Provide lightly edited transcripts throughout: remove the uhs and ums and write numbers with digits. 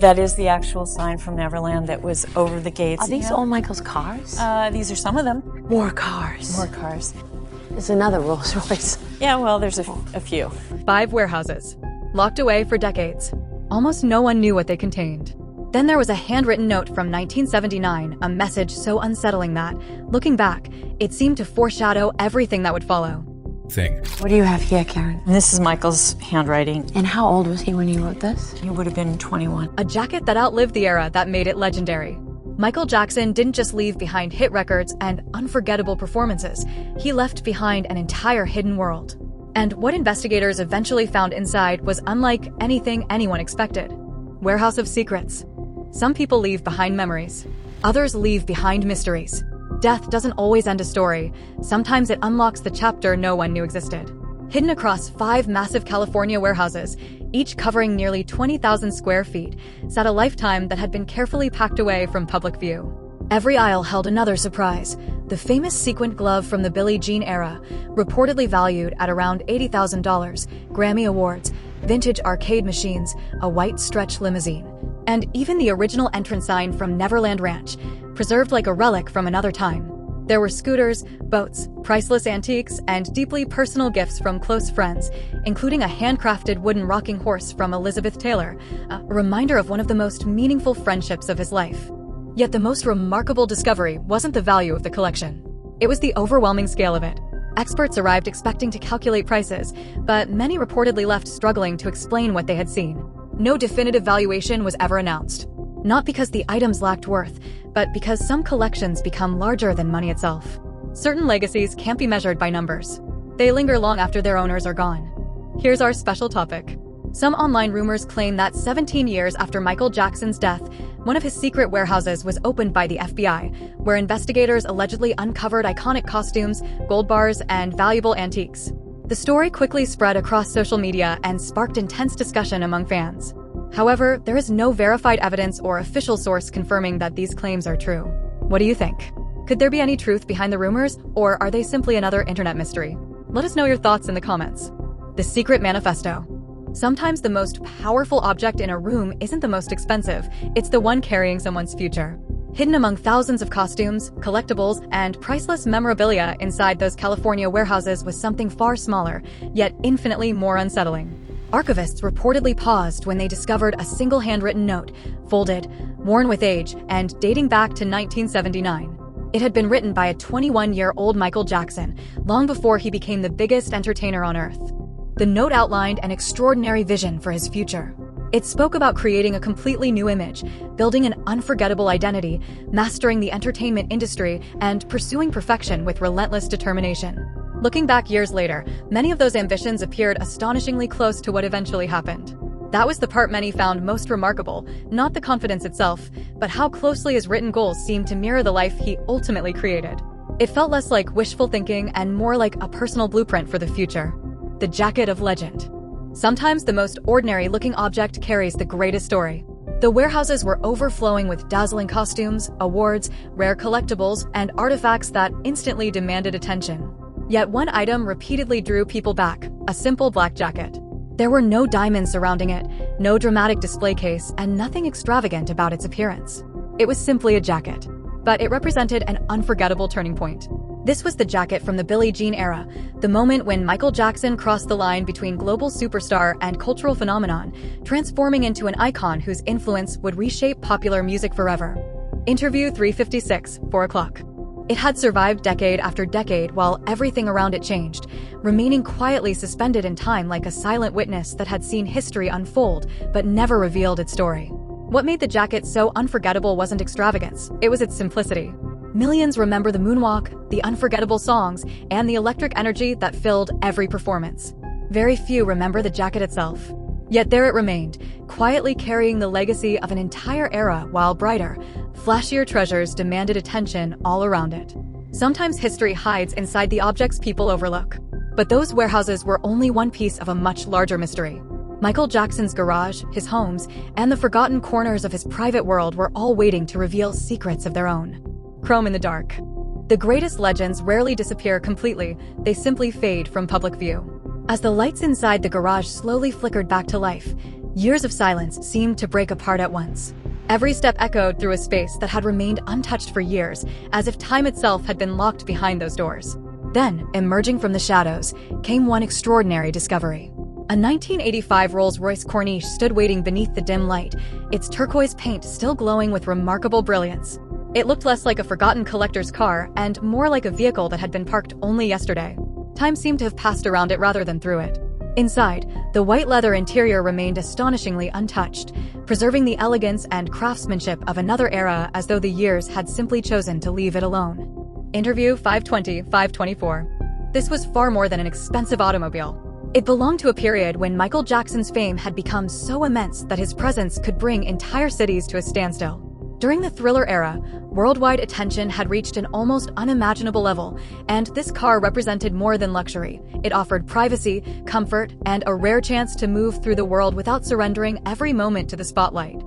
That is the actual sign from Neverland that was over the gates. Are these all Michael's cars? These are some of them. More cars. More cars. There's another Rolls-Royce. Yeah, well, there's a few. 5 warehouses, locked away for decades. Almost no one knew what they contained. Then there was a handwritten note from 1979, a message so unsettling that, looking back, it seemed to foreshadow everything that would follow. What do you have here, Karen? And this is Michael's handwriting. And how old was he when he wrote this? He would have been 21. A jacket that outlived the era that made it legendary. Michael Jackson didn't just leave behind hit records and unforgettable performances. He left behind an entire hidden world. And what investigators eventually found inside was unlike anything anyone expected. Warehouse of secrets. Some people leave behind memories. Others leave behind mysteries. Death doesn't always end a story. Sometimes it unlocks the chapter no one knew existed. Hidden across 5 massive California warehouses, each covering nearly 20,000 square feet, sat a lifetime that had been carefully packed away from public view. Every aisle held another surprise. The famous sequined glove from the Billie Jean era, reportedly valued at around $80,000, Grammy Awards, vintage arcade machines, a white stretch limousine, and even the original entrance sign from Neverland Ranch, preserved like a relic from another time. There were scooters, boats, priceless antiques, and deeply personal gifts from close friends, including a handcrafted wooden rocking horse from Elizabeth Taylor, a reminder of one of the most meaningful friendships of his life. Yet the most remarkable discovery wasn't the value of the collection. It was the overwhelming scale of it. Experts arrived expecting to calculate prices, but many reportedly left struggling to explain what they had seen. No definitive valuation was ever announced. Not because the items lacked worth, but because some collections become larger than money itself. Certain legacies can't be measured by numbers. They linger long after their owners are gone. Here's our special topic. Some online rumors claim that 17 years after Michael Jackson's death, one of his secret warehouses was opened by the FBI, where investigators allegedly uncovered iconic costumes, gold bars, and valuable antiques. The story quickly spread across social media and sparked intense discussion among fans. However, there is no verified evidence or official source confirming that these claims are true. What do you think? Could there be any truth behind the rumors, or are they simply another internet mystery? Let us know your thoughts in the comments. The Secret Manifesto. Sometimes the most powerful object in a room isn't the most expensive, it's the one carrying someone's future. Hidden among thousands of costumes, collectibles, and priceless memorabilia inside those California warehouses was something far smaller, yet infinitely more unsettling. Archivists reportedly paused when they discovered a single handwritten note, folded, worn with age, and dating back to 1979. It had been written by a 21-year-old Michael Jackson, long before he became the biggest entertainer on Earth. The note outlined an extraordinary vision for his future. It spoke about creating a completely new image, building an unforgettable identity, mastering the entertainment industry, and pursuing perfection with relentless determination. Looking back years later, many of those ambitions appeared astonishingly close to what eventually happened. That was the part many found most remarkable, not the confidence itself, but how closely his written goals seemed to mirror the life he ultimately created. It felt less like wishful thinking and more like a personal blueprint for the future. The jacket of legend. Sometimes the most ordinary-looking object carries the greatest story. The warehouses were overflowing with dazzling costumes, awards, rare collectibles, and artifacts that instantly demanded attention. Yet one item repeatedly drew people back, a simple black jacket. There were no diamonds surrounding it, no dramatic display case, and nothing extravagant about its appearance. It was simply a jacket. But it represented an unforgettable turning point. This was the jacket from the Billie Jean era, the moment when Michael Jackson crossed the line between global superstar and cultural phenomenon, transforming into an icon whose influence would reshape popular music forever. Interview 356, 4 o'clock. It had survived decade after decade while everything around it changed, remaining quietly suspended in time like a silent witness that had seen history unfold but never revealed its story. What made the jacket so unforgettable wasn't extravagance, it was its simplicity. Millions remember the moonwalk, the unforgettable songs, and the electric energy that filled every performance. Very few remember the jacket itself. Yet there it remained, quietly carrying the legacy of an entire era while brighter, flashier treasures demanded attention all around it. Sometimes history hides inside the objects people overlook. But those warehouses were only one piece of a much larger mystery. Michael Jackson's garage, his homes, and the forgotten corners of his private world were all waiting to reveal secrets of their own. Chrome in the dark. The greatest legends rarely disappear completely, they simply fade from public view. As the lights inside the garage slowly flickered back to life, Years of silence seemed to break apart at once. Every step echoed through a space that had remained untouched for years, as if time itself had been locked behind those doors. Then, emerging from the shadows, came one extraordinary discovery. A 1985 Rolls-Royce Corniche stood waiting beneath the dim light, its turquoise paint still glowing with remarkable brilliance. It looked less like a forgotten collector's car and more like a vehicle that had been parked only yesterday. Time seemed to have passed around it rather than through it. Inside, the white leather interior remained astonishingly untouched, preserving the elegance and craftsmanship of another era as though the years had simply chosen to leave it alone. Interview 520-524. This was far more than an expensive automobile. It belonged to a period when Michael Jackson's fame had become so immense that his presence could bring entire cities to a standstill. During the Thriller era, worldwide attention had reached an almost unimaginable level, and this car represented more than luxury. It offered privacy, comfort, and a rare chance to move through the world without surrendering every moment to the spotlight.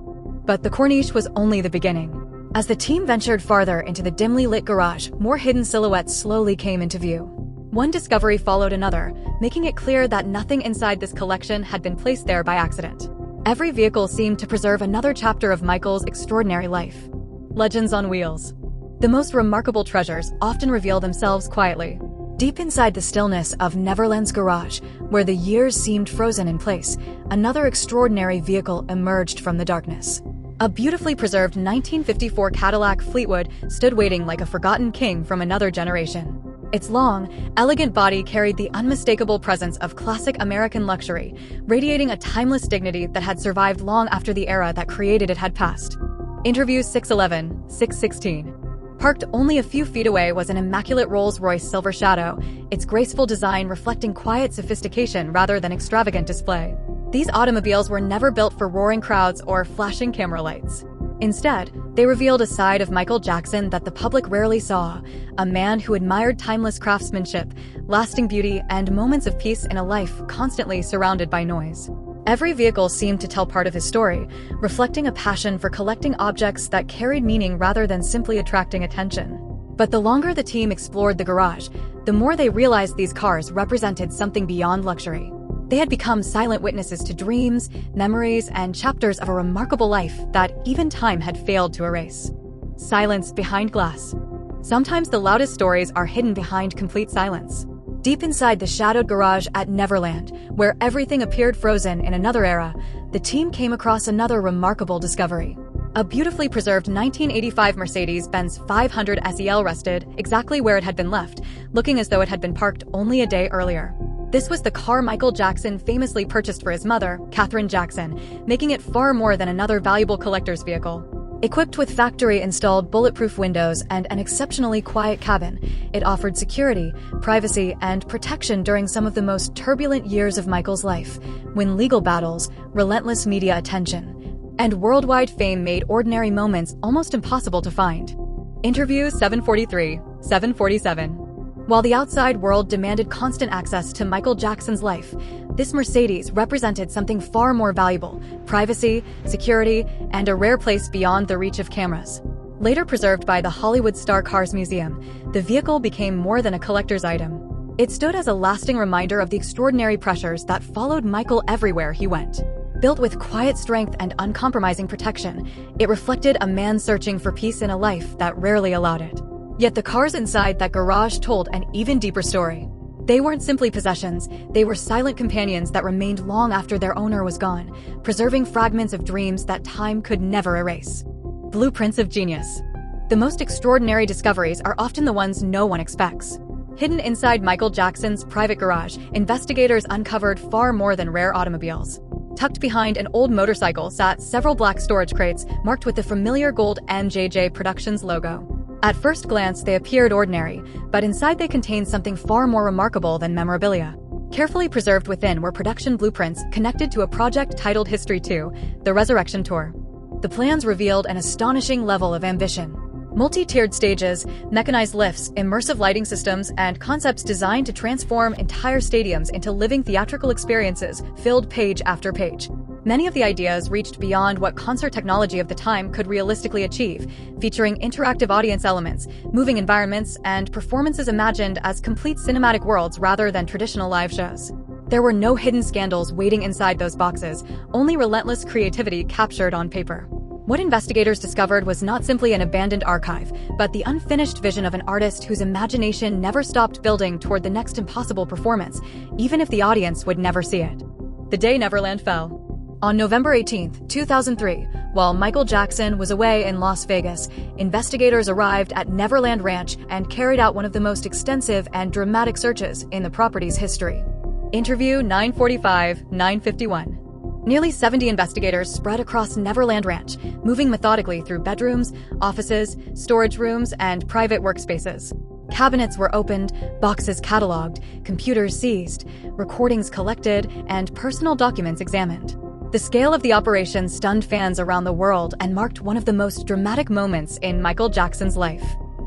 But the Corniche was only the beginning. As the team ventured farther into the dimly lit garage, more hidden silhouettes slowly came into view. One discovery followed another, making it clear that nothing inside this collection had been placed there by accident. Every vehicle seemed to preserve another chapter of Michael's extraordinary life. Legends on wheels. The most remarkable treasures often reveal themselves quietly. Deep inside the stillness of Neverland's garage, where the years seemed frozen in place, another extraordinary vehicle emerged from the darkness. A beautifully preserved 1954 Cadillac Fleetwood stood waiting like a forgotten king from another generation. Its long, elegant body carried the unmistakable presence of classic American luxury, radiating a timeless dignity that had survived long after the era that created it had passed. Interview 611-616. Parked only a few feet away was an immaculate Rolls-Royce Silver Shadow, its graceful design reflecting quiet sophistication rather than extravagant display. These automobiles were never built for roaring crowds or flashing camera lights. Instead, they revealed a side of Michael Jackson that the public rarely saw, a man who admired timeless craftsmanship, lasting beauty, and moments of peace in a life constantly surrounded by noise. Every vehicle seemed to tell part of his story, reflecting a passion for collecting objects that carried meaning rather than simply attracting attention. But the longer the team explored the garage, the more they realized these cars represented something beyond luxury. They had become silent witnesses to dreams, memories, and chapters of a remarkable life that even time had failed to erase. Silence behind glass. Sometimes the loudest stories are hidden behind complete silence. Deep inside the shadowed garage at Neverland, where everything appeared frozen in another era, the team came across another remarkable discovery. A beautifully preserved 1985 Mercedes-Benz 500 SEL rested exactly where it had been left, looking as though it had been parked only a day earlier. This was the car Michael Jackson famously purchased for his mother, Katherine Jackson, making it far more than another valuable collector's vehicle. Equipped with factory-installed bulletproof windows and an exceptionally quiet cabin, it offered security, privacy, and protection during some of the most turbulent years of Michael's life, when legal battles, relentless media attention, and worldwide fame made ordinary moments almost impossible to find. Interview 743-747. While the outside world demanded constant access to Michael Jackson's life, this Mercedes represented something far more valuable: privacy, security, and a rare place beyond the reach of cameras. Later preserved by the Hollywood Star Cars Museum, the vehicle became more than a collector's item. It stood as a lasting reminder of the extraordinary pressures that followed Michael everywhere he went. Built with quiet strength and uncompromising protection, it reflected a man searching for peace in a life that rarely allowed it. Yet the cars inside that garage told an even deeper story. They weren't simply possessions, they were silent companions that remained long after their owner was gone, preserving fragments of dreams that time could never erase. Blueprints of genius. The most extraordinary discoveries are often the ones no one expects. Hidden inside Michael Jackson's private garage, investigators uncovered far more than rare automobiles. Tucked behind an old motorcycle sat several black storage crates marked with the familiar gold NJJ Productions logo. At first glance, they appeared ordinary, but inside they contained something far more remarkable than memorabilia. Carefully preserved within were production blueprints connected to a project titled History 2, The Resurrection Tour. The plans revealed an astonishing level of ambition. Multi-tiered stages, mechanized lifts, immersive lighting systems, and concepts designed to transform entire stadiums into living theatrical experiences filled page after page. Many of the ideas reached beyond what concert technology of the time could realistically achieve, featuring interactive audience elements, moving environments, and performances imagined as complete cinematic worlds rather than traditional live shows. There were no hidden scandals waiting inside those boxes, only relentless creativity captured on paper. What investigators discovered was not simply an abandoned archive, but the unfinished vision of an artist whose imagination never stopped building toward the next impossible performance, even if the audience would never see it. The day Neverland fell. On November 18, 2003, while Michael Jackson was away in Las Vegas, investigators arrived at Neverland Ranch and carried out one of the most extensive and dramatic searches in the property's history. Interview 945-951. Nearly 70 investigators spread across Neverland Ranch, moving methodically through bedrooms, offices, storage rooms, and private workspaces. Cabinets were opened, boxes cataloged, computers seized, recordings collected, and personal documents examined. The scale of the operation stunned fans around the world and marked one of the most dramatic moments in Michael Jackson's life.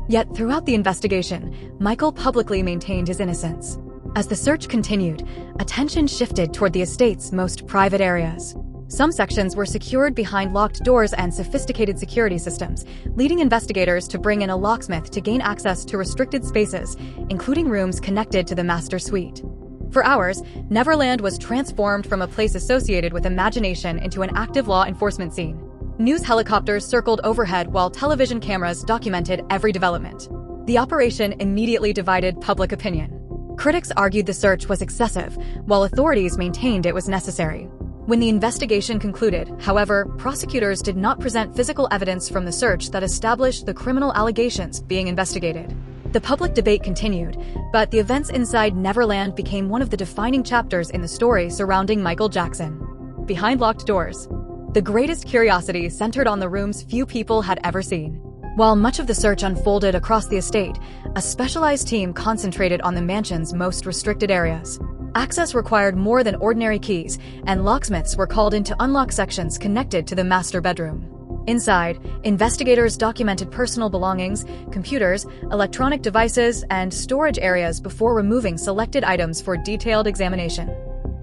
Yet throughout the investigation, Michael publicly maintained his innocence. As the search continued, attention shifted toward the estate's most private areas. Some sections were secured behind locked doors and sophisticated security systems, leading investigators to bring in a locksmith to gain access to restricted spaces, including rooms connected to the master suite. For hours, Neverland was transformed from a place associated with imagination into an active law enforcement scene. News helicopters circled overhead while television cameras documented every development. The operation immediately divided public opinion. Critics argued the search was excessive, while authorities maintained it was necessary. When the investigation concluded, however, prosecutors did not present physical evidence from the search that established the criminal allegations being investigated. The public debate continued, but the events inside Neverland became one of the defining chapters in the story surrounding Michael Jackson. Behind locked doors, the greatest curiosity centered on the rooms few people had ever seen. While much of the search unfolded across the estate, a specialized team concentrated on the mansion's most restricted areas. Access required more than ordinary keys, and locksmiths were called in to unlock sections connected to the master bedroom. Inside, investigators documented personal belongings, computers, electronic devices, and storage areas before removing selected items for detailed examination.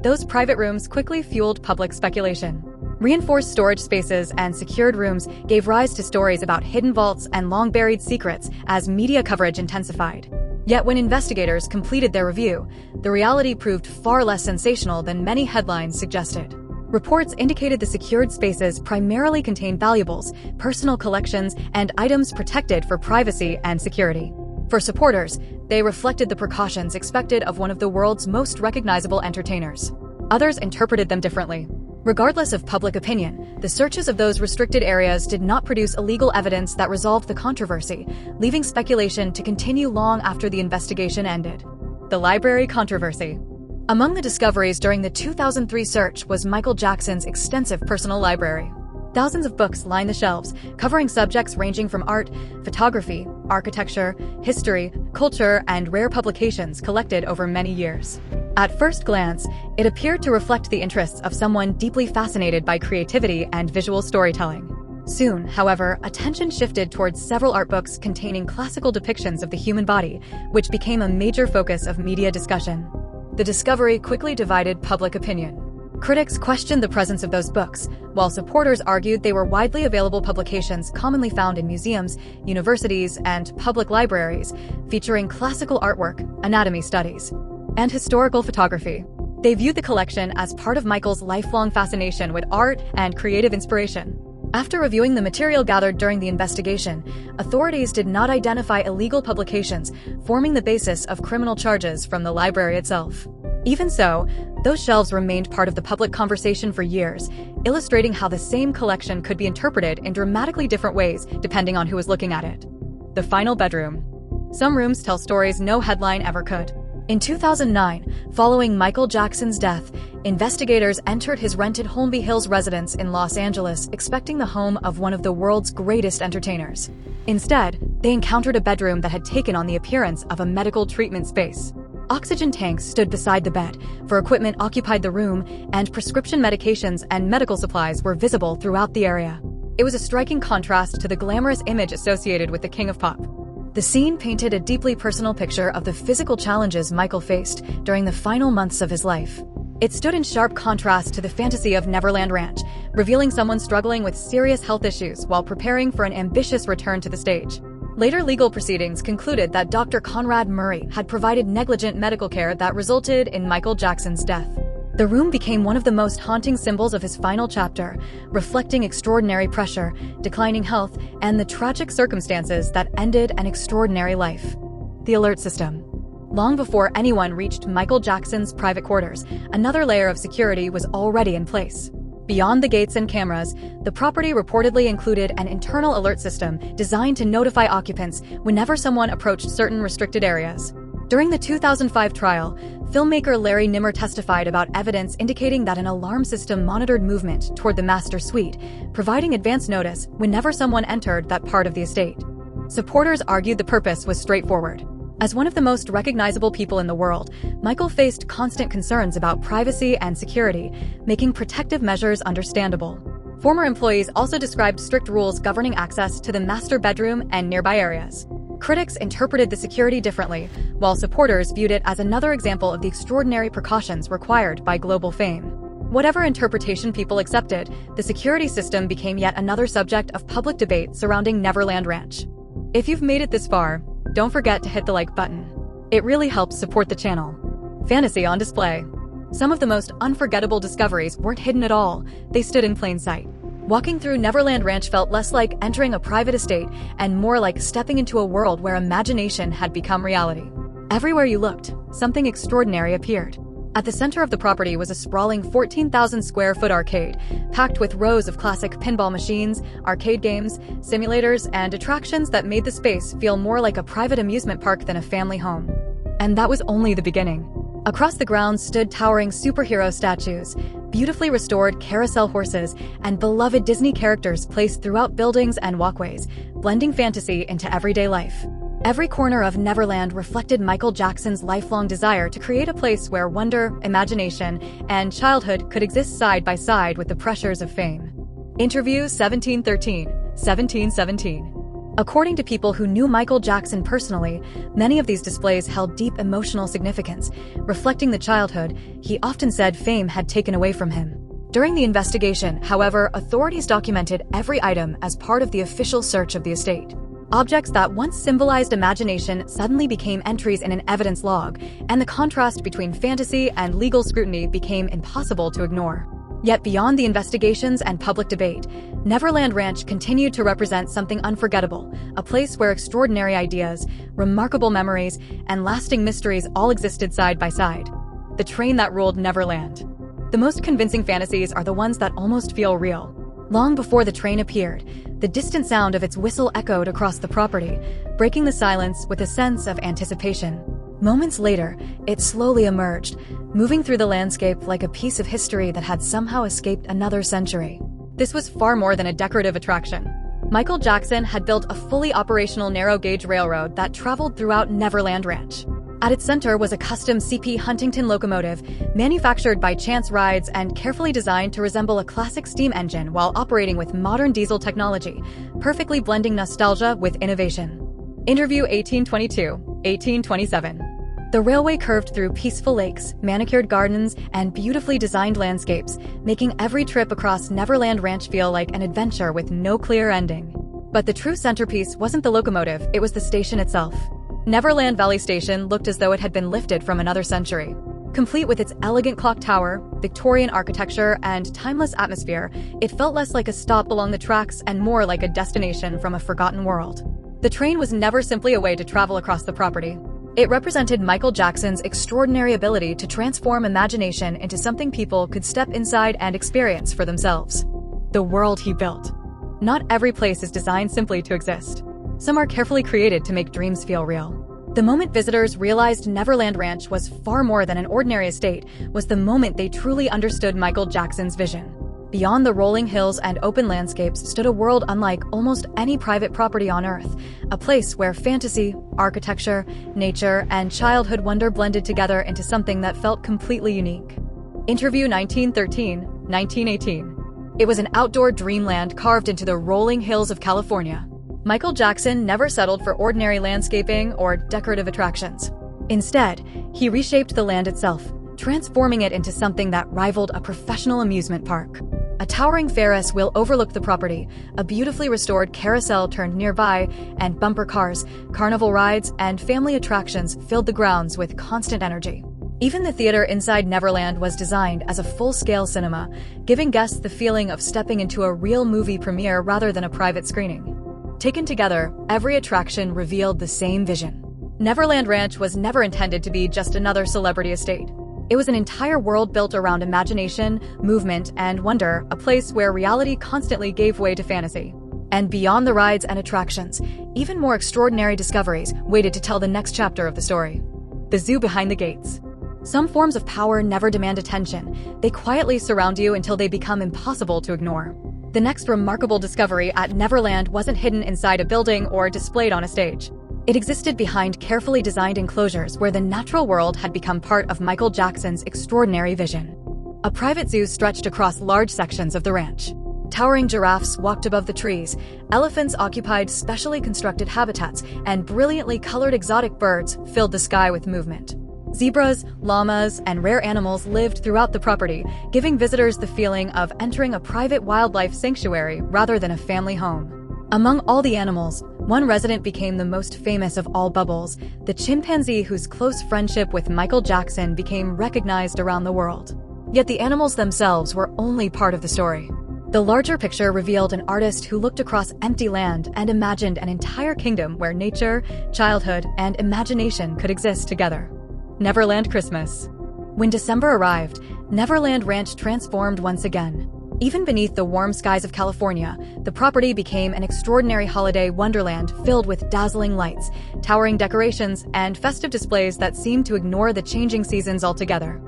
Those private rooms quickly fueled public speculation. Reinforced storage spaces and secured rooms gave rise to stories about hidden vaults and long-buried secrets as media coverage intensified. Yet when investigators completed their review, the reality proved far less sensational than many headlines suggested. Reports indicated the secured spaces primarily contained valuables, personal collections, and items protected for privacy and security. For supporters, they reflected the precautions expected of one of the world's most recognizable entertainers. Others interpreted them differently. Regardless of public opinion, the searches of those restricted areas did not produce illegal evidence that resolved the controversy, leaving speculation to continue long after the investigation ended. The library controversy. Among the discoveries during the 2003 search was Michael Jackson's extensive personal library. Thousands of books line the shelves, covering subjects ranging from art, photography, architecture, history, culture, and rare publications collected over many years. At first glance, it appeared to reflect the interests of someone deeply fascinated by creativity and visual storytelling. Soon, however, attention shifted towards several art books containing classical depictions of the human body, which became a major focus of media discussion. The discovery quickly divided public opinion. Critics questioned the presence of those books, while supporters argued they were widely available publications commonly found in museums, universities, and public libraries, featuring classical artwork, anatomy studies, and historical photography. They viewed the collection as part of Michael's lifelong fascination with art and creative inspiration. After reviewing the material gathered during the investigation, authorities did not identify illegal publications, forming the basis of criminal charges from the library itself. Even so, those shelves remained part of the public conversation for years, illustrating how the same collection could be interpreted in dramatically different ways depending on who was looking at it. The final bedroom. Some rooms tell stories no headline ever could. In 2009, following Michael Jackson's death, investigators entered his rented Holmby Hills residence in Los Angeles, expecting the home of one of the world's greatest entertainers. Instead, they encountered a bedroom that had taken on the appearance of a medical treatment space. Oxygen tanks stood beside the bed, for equipment occupied the room, and prescription medications and medical supplies were visible throughout the area. It was a striking contrast to the glamorous image associated with the King of Pop. The scene painted a deeply personal picture of the physical challenges Michael faced during the final months of his life. It stood in sharp contrast to the fantasy of Neverland Ranch, revealing someone struggling with serious health issues while preparing for an ambitious return to the stage. Later legal proceedings concluded that Dr. Conrad Murray had provided negligent medical care that resulted in Michael Jackson's death. The room became one of the most haunting symbols of his final chapter, reflecting extraordinary pressure, declining health, and the tragic circumstances that ended an extraordinary life. The alert system. Long before anyone reached Michael Jackson's private quarters, another layer of security was already in place. Beyond the gates and cameras, the property reportedly included an internal alert system designed to notify occupants whenever someone approached certain restricted areas. During the 2005 trial, filmmaker Larry Nimmer testified about evidence indicating that an alarm system monitored movement toward the master suite, providing advance notice whenever someone entered that part of the estate. Supporters argued the purpose was straightforward. As one of the most recognizable people in the world, Michael faced constant concerns about privacy and security, making protective measures understandable. Former employees also described strict rules governing access to the master bedroom and nearby areas. Critics interpreted the security differently, while supporters viewed it as another example of the extraordinary precautions required by global fame. Whatever interpretation people accepted, the security system became yet another subject of public debate surrounding Neverland Ranch. If you've made it this far, don't forget to hit the like button. It really helps support the channel. Fantasy on display. Some of the most unforgettable discoveries weren't hidden at all, they stood in plain sight. Walking through Neverland Ranch felt less like entering a private estate and more like stepping into a world where imagination had become reality. Everywhere you looked, something extraordinary appeared. At the center of the property was a sprawling 14,000 square foot arcade, packed with rows of classic pinball machines, arcade games, simulators, and attractions that made the space feel more like a private amusement park than a family home. And that was only the beginning. Across the grounds stood towering superhero statues, beautifully restored carousel horses, and beloved Disney characters placed throughout buildings and walkways, blending fantasy into everyday life. Every corner of Neverland reflected Michael Jackson's lifelong desire to create a place where wonder, imagination, and childhood could exist side by side with the pressures of fame. Interview 1717. According to people who knew Michael Jackson personally, many of these displays held deep emotional significance, reflecting the childhood he often said fame had taken away from him. During the investigation, however, authorities documented every item as part of the official search of the estate. Objects that once symbolized imagination suddenly became entries in an evidence log, and the contrast between fantasy and legal scrutiny became impossible to ignore. Yet beyond the investigations and public debate, Neverland Ranch continued to represent something unforgettable, a place where extraordinary ideas, remarkable memories, and lasting mysteries all existed side by side. The train that ruled Neverland. The most convincing fantasies are the ones that almost feel real. Long before the train appeared, the distant sound of its whistle echoed across the property, breaking the silence with a sense of anticipation. Moments later, it slowly emerged, moving through the landscape like a piece of history that had somehow escaped another century. This was far more than a decorative attraction. Michael Jackson had built a fully operational narrow-gauge railroad that traveled throughout Neverland Ranch. At its center was a custom CP Huntington locomotive, manufactured by Chance Rides and carefully designed to resemble a classic steam engine while operating with modern diesel technology, perfectly blending nostalgia with innovation. Interview 1827. The railway curved through peaceful lakes, manicured gardens, and beautifully designed landscapes, making every trip across Neverland Ranch feel like an adventure with no clear ending. But the true centerpiece wasn't the locomotive, it was the station itself. Neverland Valley Station looked as though it had been lifted from another century. Complete with its elegant clock tower, Victorian architecture, and timeless atmosphere, it felt less like a stop along the tracks and more like a destination from a forgotten world. The train was never simply a way to travel across the property. It represented Michael Jackson's extraordinary ability to transform imagination into something people could step inside and experience for themselves. The world he built. Not every place is designed simply to exist. Some are carefully created to make dreams feel real. The moment visitors realized Neverland Ranch was far more than an ordinary estate was the moment they truly understood Michael Jackson's vision. Beyond the rolling hills and open landscapes stood a world unlike almost any private property on Earth, a place where fantasy, architecture, nature, and childhood wonder blended together into something that felt completely unique. Interview 1918. It was an outdoor dreamland carved into the rolling hills of California. Michael Jackson never settled for ordinary landscaping or decorative attractions. Instead, he reshaped the land itself, transforming it into something that rivaled a professional amusement park. A towering Ferris wheel overlooked the property, a beautifully restored carousel turned nearby, and bumper cars, carnival rides, and family attractions filled the grounds with constant energy. Even the theater inside Neverland was designed as a full-scale cinema, giving guests the feeling of stepping into a real movie premiere rather than a private screening. Taken together, every attraction revealed the same vision. Neverland Ranch was never intended to be just another celebrity estate. It was an entire world built around imagination, movement, and wonder, a place where reality constantly gave way to fantasy. And beyond the rides and attractions, even more extraordinary discoveries waited to tell the next chapter of the story. The zoo behind the gates. Some forms of power never demand attention. They quietly surround you until they become impossible to ignore. The next remarkable discovery at Neverland wasn't hidden inside a building or displayed on a stage. It existed behind carefully designed enclosures where the natural world had become part of Michael Jackson's extraordinary vision. A private zoo stretched across large sections of the ranch. Towering giraffes walked above the trees, elephants occupied specially constructed habitats, and brilliantly colored exotic birds filled the sky with movement. Zebras, llamas, and rare animals lived throughout the property, giving visitors the feeling of entering a private wildlife sanctuary rather than a family home. Among all the animals, one resident became the most famous of all Bubbles, the chimpanzee whose close friendship with Michael Jackson became recognized around the world. Yet the animals themselves were only part of the story. The larger picture revealed an artist who looked across empty land and imagined an entire kingdom where nature, childhood, and imagination could exist together. Neverland Christmas. When December arrived, Neverland Ranch transformed once again. Even beneath the warm skies of California, the property became an extraordinary holiday wonderland filled with dazzling lights, towering decorations, and festive displays that seemed to ignore the changing seasons altogether.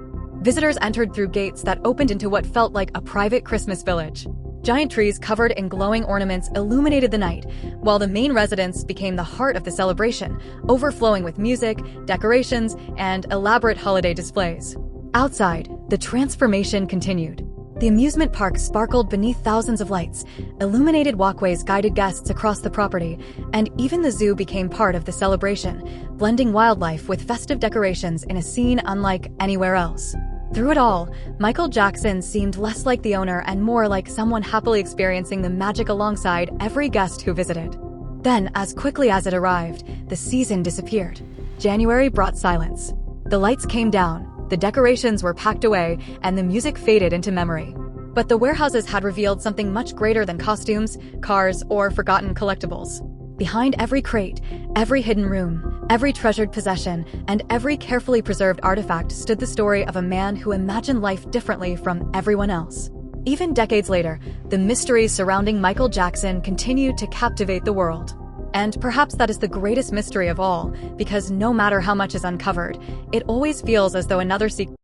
Visitors entered through gates that opened into what felt like a private Christmas village. Giant trees covered in glowing ornaments illuminated the night, while the main residence became the heart of the celebration, overflowing with music, decorations, and elaborate holiday displays. Outside, the transformation continued. The amusement park sparkled beneath thousands of lights, illuminated walkways guided guests across the property, and even the zoo became part of the celebration, blending wildlife with festive decorations in a scene unlike anywhere else. Through it all, Michael Jackson seemed less like the owner and more like someone happily experiencing the magic alongside every guest who visited. Then, as quickly as it arrived, the season disappeared. January brought silence. The lights came down, the decorations were packed away, and the music faded into memory. But the warehouses had revealed something much greater than costumes, cars, or forgotten collectibles. Behind every crate, every hidden room, every treasured possession, and every carefully preserved artifact stood the story of a man who imagined life differently from everyone else. Even decades later, the mysteries surrounding Michael Jackson continued to captivate the world. And perhaps that is the greatest mystery of all, because no matter how much is uncovered, it always feels as though another secret